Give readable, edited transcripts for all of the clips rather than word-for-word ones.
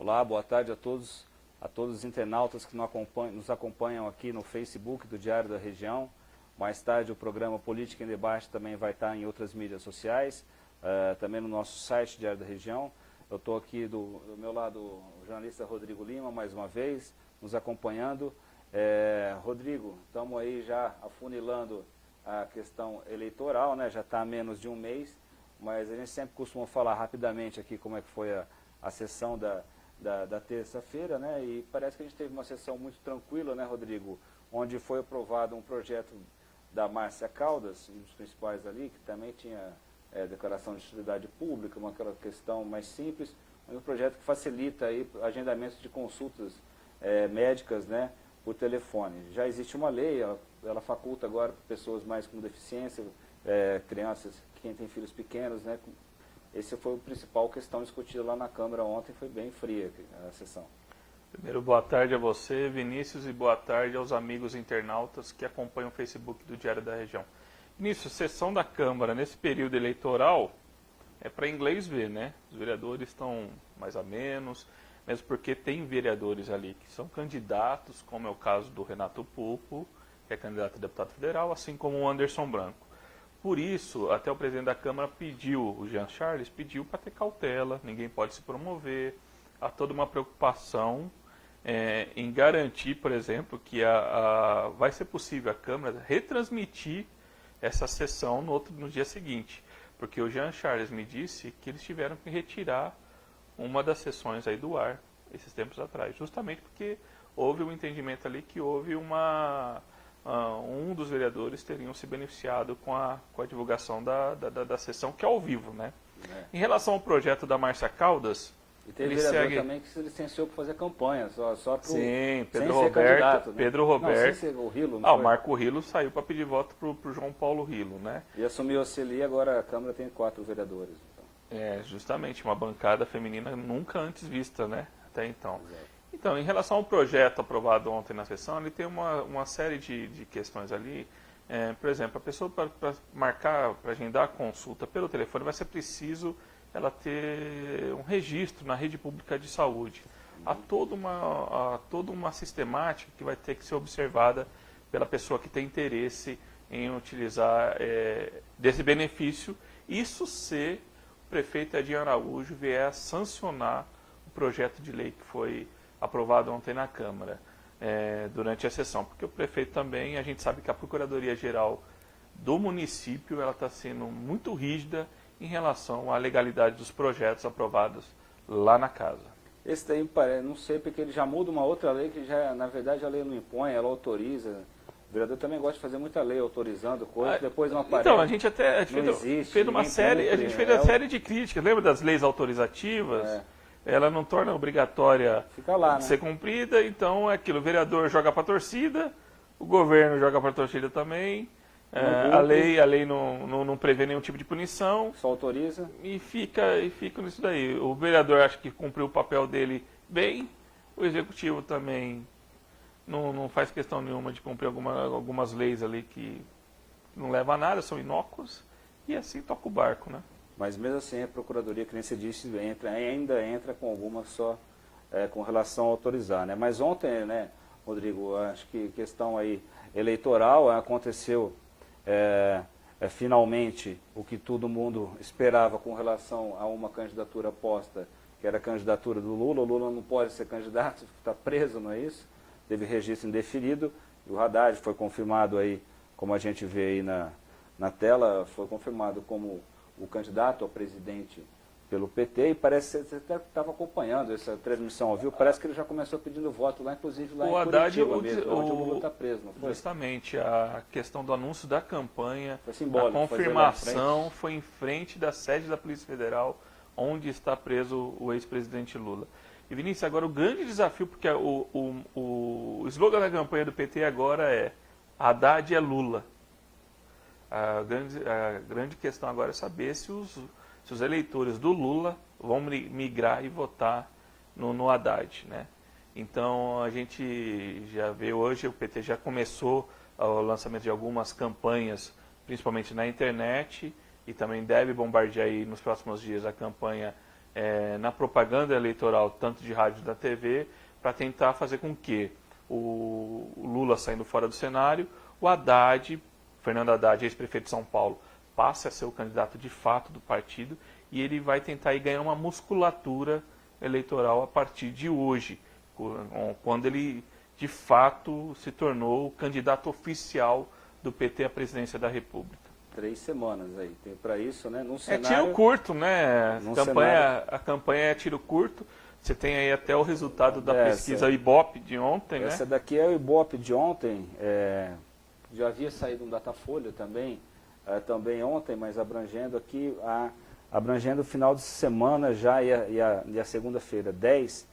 Olá, boa tarde a todos os internautas que nos acompanham aqui no Facebook do Diário da Região. Mais tarde o programa Política em Debate também vai estar em outras mídias sociais, também no nosso site Diário da Região. Eu estou aqui do meu lado o jornalista Rodrigo Lima, mais uma vez, nos acompanhando. Rodrigo, estamos aí já afunilando a questão eleitoral, né? Já está há menos de um mês, mas a gente sempre costuma falar rapidamente aqui como é que foi a sessão da terça-feira, né? E parece que a gente teve uma sessão muito tranquila, né, Rodrigo? Onde foi aprovado um projeto da Márcia Caldas, um dos principais ali, que também tinha declaração de utilidade pública, uma aquela questão mais simples, um projeto que facilita aí agendamentos de consultas médicas, né, por telefone. Já existe uma lei, ela faculta agora para pessoas mais com deficiência, crianças, quem tem filhos pequenos, né? Esse foi o principal questão discutida lá na Câmara ontem, foi bem fria a sessão. Primeiro, boa tarde a você, Vinícius, e boa tarde aos amigos internautas que acompanham o Facebook do Diário da Região. Vinícius, sessão da Câmara nesse período eleitoral é para inglês ver, né? Os vereadores estão mais a menos, mesmo porque tem vereadores ali que são candidatos, como é o caso do Renato Pupo, que é candidato a deputado federal, assim como o Anderson Branco. Por isso, até o presidente da Câmara pediu, o Jean Charles, pediu para ter cautela, ninguém pode se promover. Há toda uma preocupação em garantir, por exemplo, que vai ser possível a Câmara retransmitir essa sessão no dia seguinte. Porque o Jean Charles me disse que eles tiveram que retirar uma das sessões aí do ar, esses tempos atrás. Justamente porque houve um entendimento ali que houve um dos vereadores teriam se beneficiado com a divulgação da sessão, que é ao vivo, né? Em relação ao projeto da Márcia Caldas, e teve vereador também que se licenciou para fazer campanha, só para Sim, Pedro Roberto. Né? Pedro Roberto. Não, sem ser o Rilo, não o Marco Rilo saiu para pedir voto para o João Paulo Rilo, né? E assumiu a CELI, agora a Câmara tem 4 vereadores. Então. Justamente, uma bancada feminina nunca antes vista, né? Até então. Exato. Então, em relação ao projeto aprovado ontem na sessão, ele tem uma série de questões ali. Por exemplo, a pessoa para marcar, para agendar a consulta pelo telefone, vai ser preciso ela ter um registro na rede pública de saúde. Há toda uma sistemática que vai ter que ser observada pela pessoa que tem interesse em utilizar desse benefício. Isso se o prefeito Edinho Araújo vier a sancionar o projeto de lei que foi aprovado ontem na Câmara, durante a sessão. Porque o prefeito também, a gente sabe que a Procuradoria-Geral do município ela está sendo muito rígida em relação à legalidade dos projetos aprovados lá na casa. Esse daí, não sei, porque ele já muda uma outra lei que já, na verdade, a lei não impõe, ela autoriza. O vereador também gosta de fazer muita lei autorizando coisas, depois não aparece. Então, a gente fez uma série, a série de críticas. Lembra das leis autorizativas? Ela não torna obrigatória de ser cumprida, então é aquilo, o vereador joga para a torcida, o governo joga para a torcida também, a lei não prevê nenhum tipo de punição. Só autoriza. E fica nisso daí. O vereador acha que cumpriu o papel dele bem, o executivo também não faz questão nenhuma de cumprir algumas leis ali que não levam a nada, são inócuas, e assim toca o barco, né? Mas mesmo assim a Procuradoria, que nem você disse, ainda entra com alguma só com relação a autorizar, né? Mas ontem, né, Rodrigo, acho que questão aí eleitoral aconteceu finalmente o que todo mundo esperava com relação a uma candidatura posta, que era a candidatura do Lula. O Lula não pode ser candidato, está preso, não é isso? Teve registro indeferido, e o Haddad foi confirmado aí, como a gente vê aí na tela, foi confirmado como o candidato ao presidente pelo PT, e parece que você até estava acompanhando essa transmissão ao vivo, parece que ele já começou pedindo voto lá, inclusive lá em Curitiba mesmo, onde o Lula está preso, não foi? Justamente, a questão do anúncio da campanha, foi simbólico, a confirmação foi em frente da sede da Polícia Federal, onde está preso o ex-presidente Lula. E Vinícius, agora o grande desafio, porque o slogan da campanha do PT agora é Haddad é Lula. A grande questão agora é saber se os eleitores do Lula vão migrar e votar no Haddad, né? Então, a gente já vê hoje, o PT já começou o lançamento de algumas campanhas, principalmente na internet, e também deve bombardear aí nos próximos dias a campanha na propaganda eleitoral, tanto de rádio da TV, para tentar fazer com que o Lula saindo fora do cenário, o Haddad, Fernando Haddad, ex-prefeito de São Paulo, passe a ser o candidato de fato do partido e ele vai tentar ir ganhar uma musculatura eleitoral a partir de hoje, quando ele de fato se tornou o candidato oficial do PT à presidência da República. 3 semanas aí, tem para isso, né? Num É cenário, tiro curto, né? cenário, A campanha é tiro curto. Você tem aí até o resultado da essa, pesquisa Ibope de ontem, essa né? daqui é o Ibope de ontem, já havia saído um Datafolha também, também ontem, mas abrangendo aqui, abrangendo o final de semana já e a segunda-feira, 10,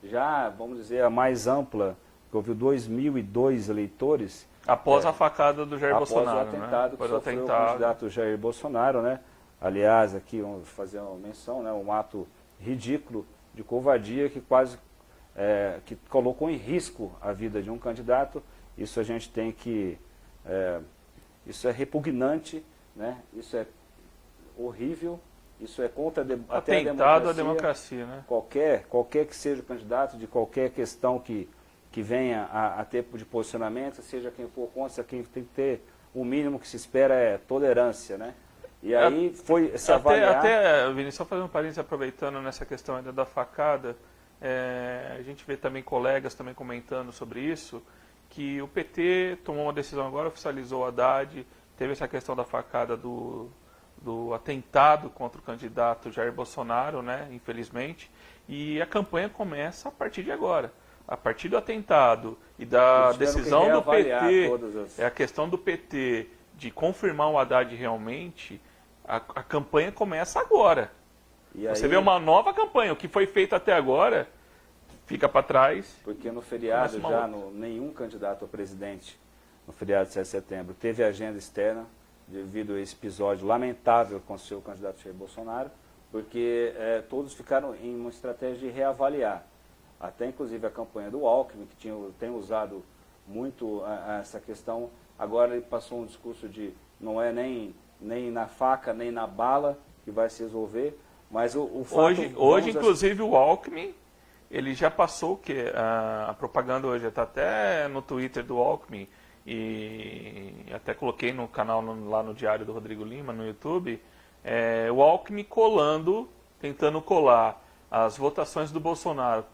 já, vamos dizer, a mais ampla, que houve 2.002 eleitores. Após a facada do Jair após Bolsonaro, o atentado, né? que sofreu o candidato Jair Bolsonaro, né? Aliás, aqui vamos fazer uma menção, né? Um ato ridículo de covardia que quase que colocou em risco a vida de um candidato. Isso a gente tem que isso é repugnante, né? Isso é horrível, isso é contra até atentado à democracia, né? Qualquer que seja o candidato, de qualquer questão que venha a ter de posicionamento, seja quem for contra, quem tem que ter o mínimo que se espera é tolerância, né? E aí foi se avaliar... Até, Vinícius, só fazendo um parênteses, aproveitando nessa questão ainda da facada, a gente vê também colegas também comentando sobre isso, que o PT tomou uma decisão agora, oficializou o Haddad, teve essa questão da facada do atentado contra o candidato Jair Bolsonaro, né, infelizmente, e a campanha começa a partir de agora. A partir do atentado e da decisão do PT, é a questão do PT de confirmar o Haddad realmente, a campanha começa agora. E você aí, vê uma nova campanha, o que foi feito até agora fica para trás. Porque no feriado nenhum candidato a presidente, no feriado de 7 de setembro, teve agenda externa, devido a esse episódio lamentável com o seu candidato Jair Bolsonaro, porque todos ficaram em uma estratégia de reavaliar. Até inclusive a campanha do Alckmin, que tem usado muito essa questão, agora ele passou um discurso de não é nem na faca, nem na bala que vai se resolver, mas o fato... Hoje inclusive, o Alckmin, ele já passou o quê? A propaganda hoje está até no Twitter do Alckmin, e até coloquei no canal lá no Diário do Rodrigo Lima, no YouTube, o Alckmin tentando colar as votações do Bolsonaro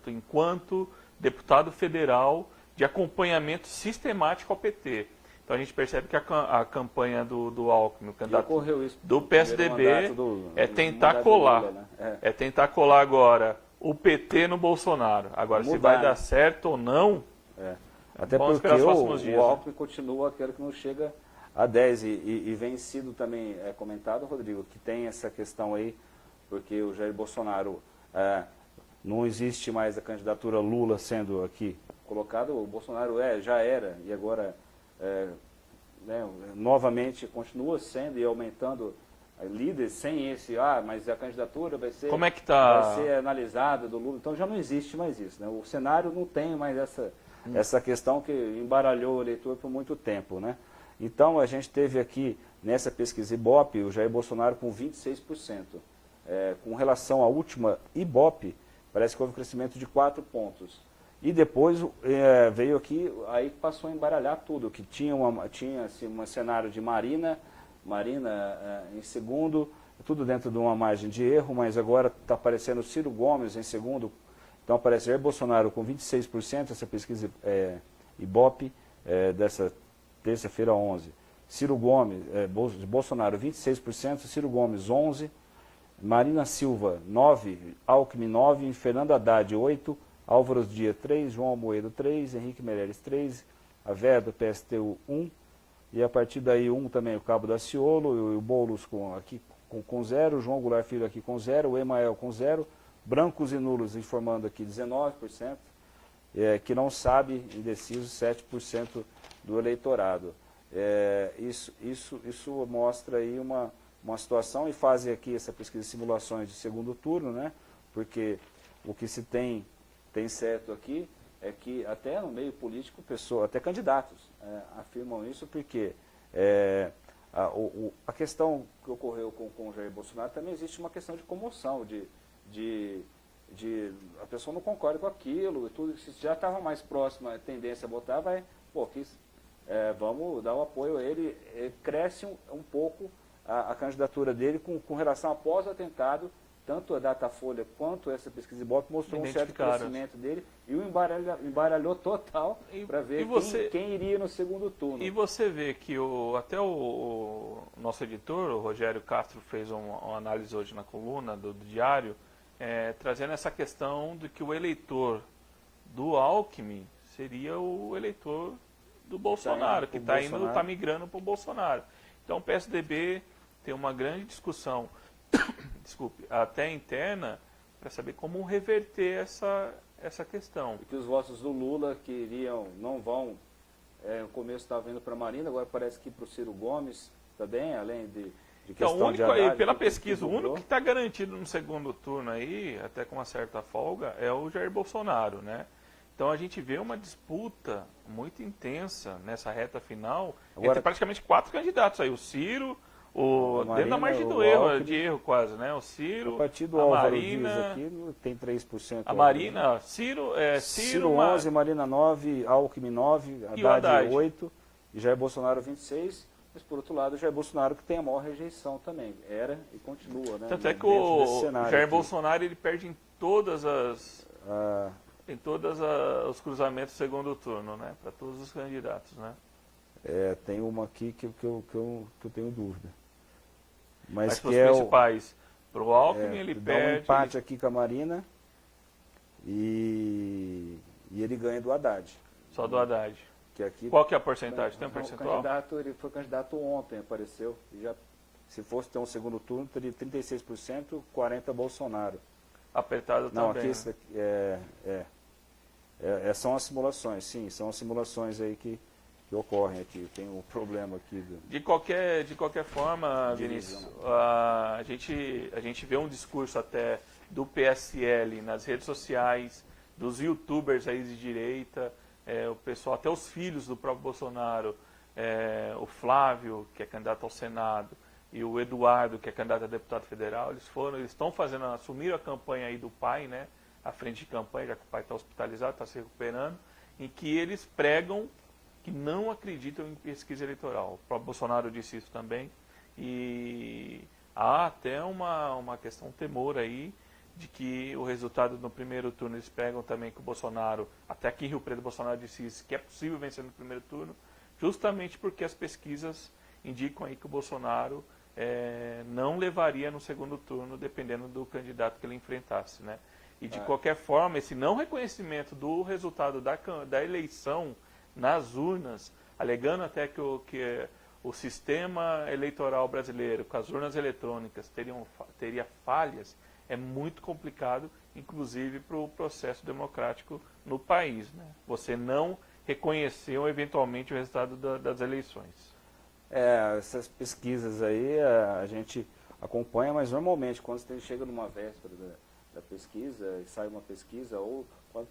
enquanto deputado federal de acompanhamento sistemático ao PT. Então a gente percebe que a campanha do Alckmin, o candidato do PSDB, tentar colar. Lula, né? É tentar colar agora o PT no Bolsonaro. Agora, se vai dar certo ou não, até porque o Alckmin continua aquele que não chega a 10. E vem sido também comentado, Rodrigo, que tem essa questão aí, porque o Jair Bolsonaro, não existe mais a candidatura Lula sendo aqui colocado, o Bolsonaro já era, e agora novamente continua sendo e aumentando líderes sem esse, mas a candidatura vai ser, como é que tá? Vai ser analisada do Lula, então já não existe mais isso, né? O cenário não tem mais essa questão que embaralhou o eleitor por muito tempo, né? Então a gente teve aqui nessa pesquisa Ibope o Jair Bolsonaro com 26%. Com relação à última Ibope, parece que houve um crescimento de 4 pontos. E depois veio aqui, aí passou a embaralhar tudo, que tinha assim, um cenário de Marina em segundo, tudo dentro de uma margem de erro, mas agora está aparecendo Ciro Gomes em segundo, então aparece Jair Bolsonaro com 26%, essa pesquisa Ibope dessa terça-feira 11. Ciro Gomes, Bolsonaro 26%, Ciro Gomes 11%, Marina Silva 9%, Alckmin 9%, Fernando Haddad 8%, Álvaro Dias 3%, João Amoedo 3%, Henrique Meirelles 3%, a Vera do PSTU 1%, e a partir daí 1 também o Cabo Daciolo, e o Boulos com 0, João Goulart Filho aqui com 0, o Emael com 0, brancos e nulos informando aqui 19%, que não sabe, indeciso 7% do eleitorado. Isso mostra aí uma situação, e fazem aqui essa pesquisa de simulações de segundo turno, né? Porque o que se tem certo aqui é que até no meio político, até candidatos afirmam isso, porque a questão que ocorreu com o Jair Bolsonaro também existe uma questão de comoção, de a pessoa não concorda com aquilo, e tudo, se já estava mais próximo a tendência a votar, vai, vamos dar o apoio a ele, cresce um pouco a candidatura dele com relação após o atentado, tanto a Datafolha quanto essa pesquisa de Ibope mostrou um certo crescimento dele e o embaralhou total para ver quem iria no segundo turno. E você vê que até o nosso editor, o Rogério Castro, fez uma análise hoje na coluna do Diário, trazendo essa questão de que o eleitor do Alckmin seria o eleitor do Bolsonaro, que está migrando para o Bolsonaro. Então o PSDB tem uma grande discussão desculpe, até interna, para saber como reverter essa questão. Porque os votos do Lula não vão, no começo estava indo para a Marina, agora parece que para o Ciro Gomes também, além de questão então, de Haddad, pela pesquisa, o único que está garantido no segundo turno aí, até com uma certa folga, é o Jair Bolsonaro, né? Então a gente vê uma disputa muito intensa nessa reta final, entre praticamente 4 candidatos aí, o Ciro, dentro da margem do erro, de erro quase, né? O Ciro, a partir do Marina aqui tem 3%. A Marina, Ciro 11, Marina 9, Alckmin 9, Haddad 8 e Jair Bolsonaro 26. Mas por outro lado, Jair Bolsonaro que tem a maior rejeição também, era e continua, né? Tanto é que o Jair Bolsonaro ele perde em todas os cruzamentos do segundo turno, né? Para todos os candidatos, né? Tem uma aqui que eu tenho dúvida. Mas para os principais, para o Alckmin ele perde... Dá um empate aqui com a Marina e ele ganha do Haddad. Só do Haddad. Que aqui, qual que é a porcentagem? Tem um percentual? Ele foi candidato ontem, apareceu. Se fosse ter um segundo turno, teria 36%, 40% Bolsonaro. Apertado não, também. Aqui são as simulações, sim, são as simulações aí que ocorrem aqui. Tem um problema aqui. De qualquer forma, Vinícius, a gente vê um discurso até do PSL nas redes sociais, dos youtubers aí de direita, o pessoal, até os filhos do próprio Bolsonaro, o Flávio, que é candidato ao Senado, e o Eduardo, que é candidato a deputado federal, eles assumiram a campanha aí do pai, né, a frente de campanha, já que o pai está hospitalizado, está se recuperando, em que eles pregam que não acreditam em pesquisa eleitoral. O próprio Bolsonaro disse isso também, e há até uma questão, um temor aí, de que o resultado no primeiro turno, eles pegam também que o Bolsonaro, até aqui em Rio Preto, o Bolsonaro disse isso, que é possível vencer no primeiro turno, justamente porque as pesquisas indicam aí que o Bolsonaro não levaria no segundo turno, dependendo do candidato que ele enfrentasse, né? E de qualquer forma, esse não reconhecimento do resultado da eleição nas urnas, alegando até que o sistema eleitoral brasileiro, com as urnas eletrônicas, teria falhas, é muito complicado, inclusive para o processo democrático no país, né? Você não reconheceu eventualmente o resultado das eleições. Essas pesquisas aí a gente acompanha, mas normalmente quando você chega numa véspera da pesquisa, e sai uma pesquisa, ou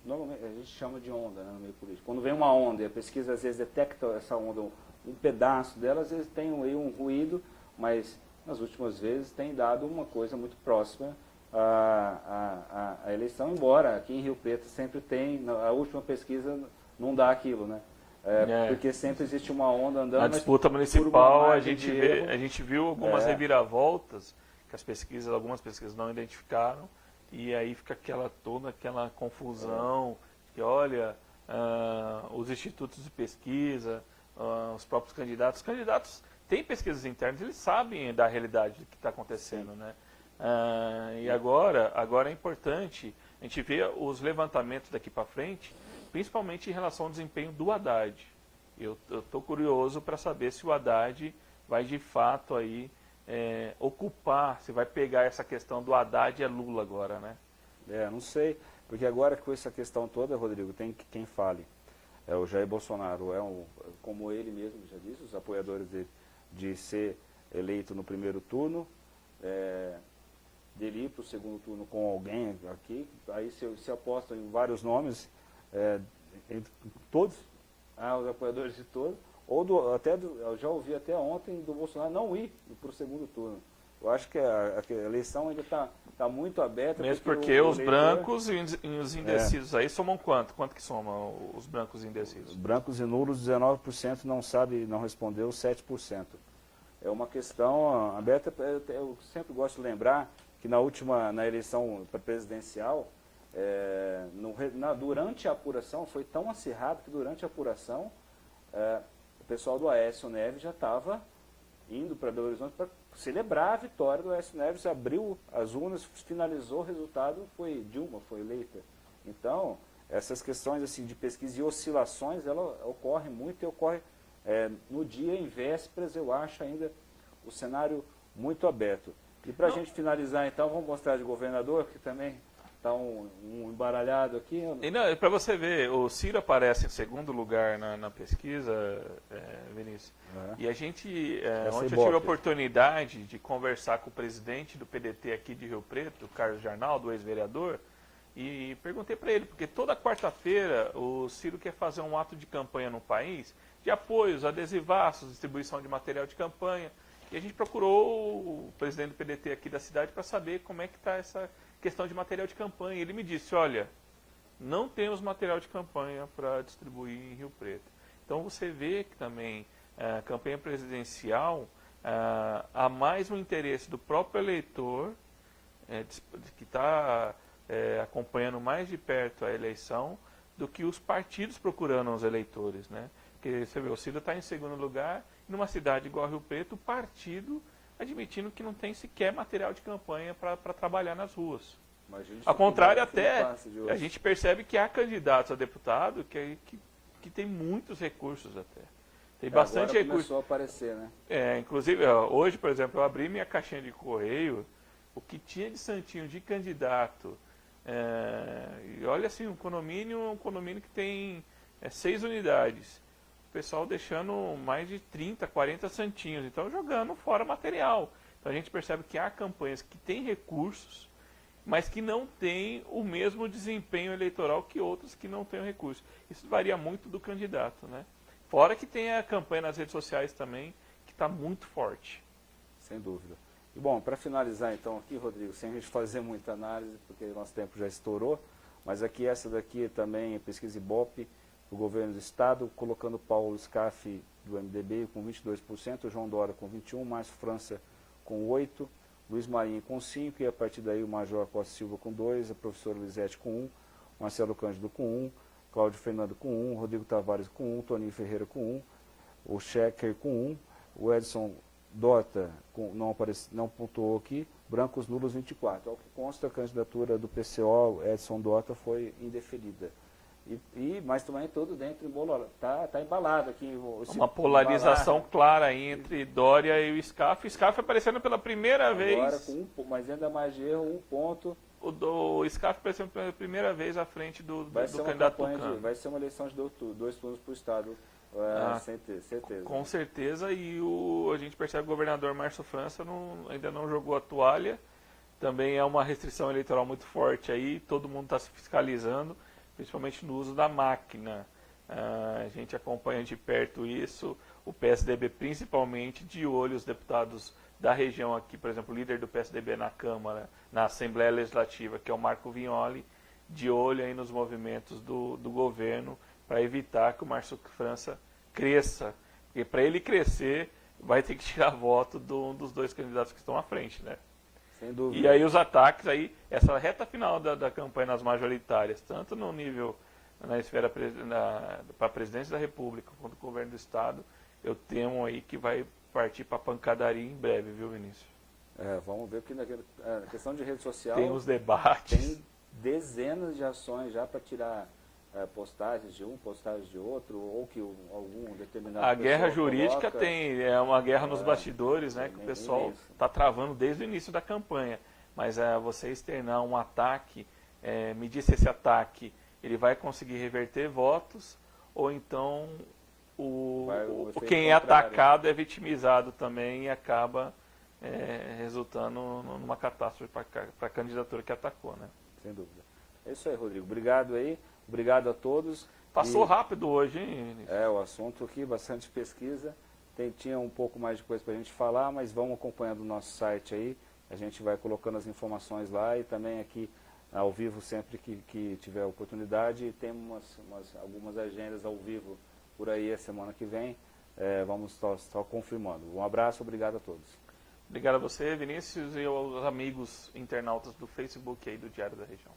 normalmente a gente chama de onda, né, no meio político. Quando vem uma onda e a pesquisa às vezes detecta essa onda, um pedaço dela, às vezes tem um ruído, mas nas últimas vezes tem dado uma coisa muito próxima à eleição, embora aqui em Rio Preto sempre tem, a última pesquisa não dá aquilo, né? Porque sempre existe uma onda andando. Na disputa municipal a gente viu algumas reviravoltas que algumas pesquisas não identificaram, e aí fica toda aquela confusão, que olha, os institutos de pesquisa, os próprios candidatos. Os candidatos têm pesquisas internas, eles sabem da realidade do que está acontecendo, né? E agora é importante a gente ver os levantamentos daqui para frente, principalmente em relação ao desempenho do Haddad. Eu estou curioso para saber se o Haddad vai de fato aí ocupar, se vai pegar essa questão do Haddad é Lula agora, né? Não sei, porque agora com essa questão toda, Rodrigo, tem quem fale. O Jair Bolsonaro como ele mesmo já disse, os apoiadores dele, de ser eleito no primeiro turno, dele ir para o segundo turno com alguém aqui, aí se apostam em vários nomes, entre todos, os apoiadores de todos, eu já ouvi até ontem do Bolsonaro não ir para o segundo turno. Eu acho que a eleição ainda está muito aberta. Mesmo porque os brancos e os indecisos aí somam quanto? Quanto que somam os brancos e indecisos? Brancos e nulos, 19% não respondeu, 7%. É uma questão aberta. Eu sempre gosto de lembrar que na eleição presidencial, durante a apuração, foi tão acirrado que durante a apuração, o pessoal do Aécio Neves já estava indo para Belo Horizonte para celebrar a vitória do Aécio Neves, abriu as urnas, finalizou o resultado, foi Dilma, foi eleita. Então, essas questões assim, de pesquisa e oscilações, ela ocorre muito e ocorre no dia em vésperas, eu acho ainda o cenário muito aberto. E para a gente finalizar então, vamos mostrar de governador, que também está um embaralhado aqui. Para você ver, o Ciro aparece em segundo lugar na pesquisa, Vinícius. E a gente, ontem eu tive a oportunidade de conversar com o presidente do PDT aqui de Rio Preto, Carlos Jarnaldo, ex-vereador, e perguntei para ele, porque toda quarta-feira o Ciro quer fazer um ato de campanha no país, de apoios, adesivaços, distribuição de material de campanha. E a gente procurou o presidente do PDT aqui da cidade para saber como é que está essa questão de material de campanha. Ele me disse, olha, não temos material de campanha para distribuir em Rio Preto. Então você vê que também a campanha presidencial há mais um interesse do próprio eleitor, que está acompanhando mais de perto a eleição, do que os partidos procurando os eleitores, né? Porque você vê, o Ciro está em segundo lugar, numa cidade igual a Rio Preto, o partido admitindo que não tem sequer material de campanha para trabalhar nas ruas. Ao contrário, até a gente percebe que há candidatos a deputado que tem muitos recursos até. Tem bastante agora recursos. Começou a aparecer, né? Inclusive, hoje, por exemplo, eu abri minha caixinha de correio, o que tinha de santinho de candidato, e olha assim, um condomínio que tem 6 unidades. O pessoal deixando mais de 30, 40 santinhos, então jogando fora material. Então a gente percebe que há campanhas que têm recursos, mas que não têm o mesmo desempenho eleitoral que outros que não têm recursos. Isso varia muito do candidato, né? Fora que tem a campanha nas redes sociais também, que está muito forte. Sem dúvida. E bom, para finalizar então aqui, Rodrigo, sem a gente fazer muita análise, porque o nosso tempo já estourou, mas aqui essa daqui também, pesquisa Ibope, o governo do estado, colocando Paulo Scaff do MDB com 22%, João Dória com 21%, Márcio França com 8%, Luiz Marinho com 5%, e a partir daí o Major Costa Silva com 2%, a professora Lisete com 1%, Marcelo Cândido com 1%, Cláudio Fernando com 1%, Rodrigo Tavares com 1%, Toninho Ferreira com 1%, o Schecker com 1%, o Edson Dota não pontuou aqui, brancos nulos 24%. Ao que consta, a candidatura do PCO, Edson Dota, foi indeferida. Mas também tudo dentro está embalado aqui. Uma polarização clara entre Dória e o Scaff. O Scaff aparecendo pela primeira vez. Agora, mas ainda mais de erro, 1 ponto. O Scaff aparecendo pela primeira vez à frente do candidato Tucano. Vai ser uma eleição de 2 turnos para o Estado, sem ter certeza. Com certeza, e a gente percebe que o governador Márcio França ainda não jogou a toalha. Também é uma restrição eleitoral muito forte aí, todo mundo está se fiscalizando, principalmente no uso da máquina. A gente acompanha de perto isso, o PSDB principalmente de olho, os deputados da região aqui, por exemplo, o líder do PSDB na Câmara, na Assembleia Legislativa, que é o Marco Vignoli, de olho aí nos movimentos do governo para evitar que o Márcio França cresça. Porque para ele crescer, vai ter que tirar voto de um dos 2 candidatos que estão à frente, né? Sem dúvida. E aí os ataques, essa reta final da campanha nas majoritárias, tanto no nível, na esfera para a presidência da República, quanto o governo do Estado, eu temo aí que vai partir para pancadaria em breve, viu, Vinícius? Vamos ver que na questão de rede social tem os debates. Tem dezenas de ações já para tirar postagens de um, postagens de outro, ou que algum determinado... A guerra jurídica coloca, é uma guerra nos bastidores, né, que o pessoal está travando desde o início da campanha. Mas você externar um ataque, medir se esse ataque ele vai conseguir reverter votos, ou então quem é atacado é vitimizado também e acaba resultando numa catástrofe para a candidatura que atacou, né? Sem dúvida. É isso aí, Rodrigo. Obrigado aí. Obrigado a todos. Passou rápido hoje, hein, Vinícius? O assunto aqui, bastante pesquisa. tinha um pouco mais de coisa para a gente falar, mas vamos acompanhando o nosso site aí, a gente vai colocando as informações lá e também aqui ao vivo sempre que tiver oportunidade. E temos algumas agendas ao vivo por aí a semana que vem, vamos estar confirmando. Um abraço, obrigado a todos. Obrigado a você, Vinícius, e aos amigos internautas do Facebook aí do Diário da Região.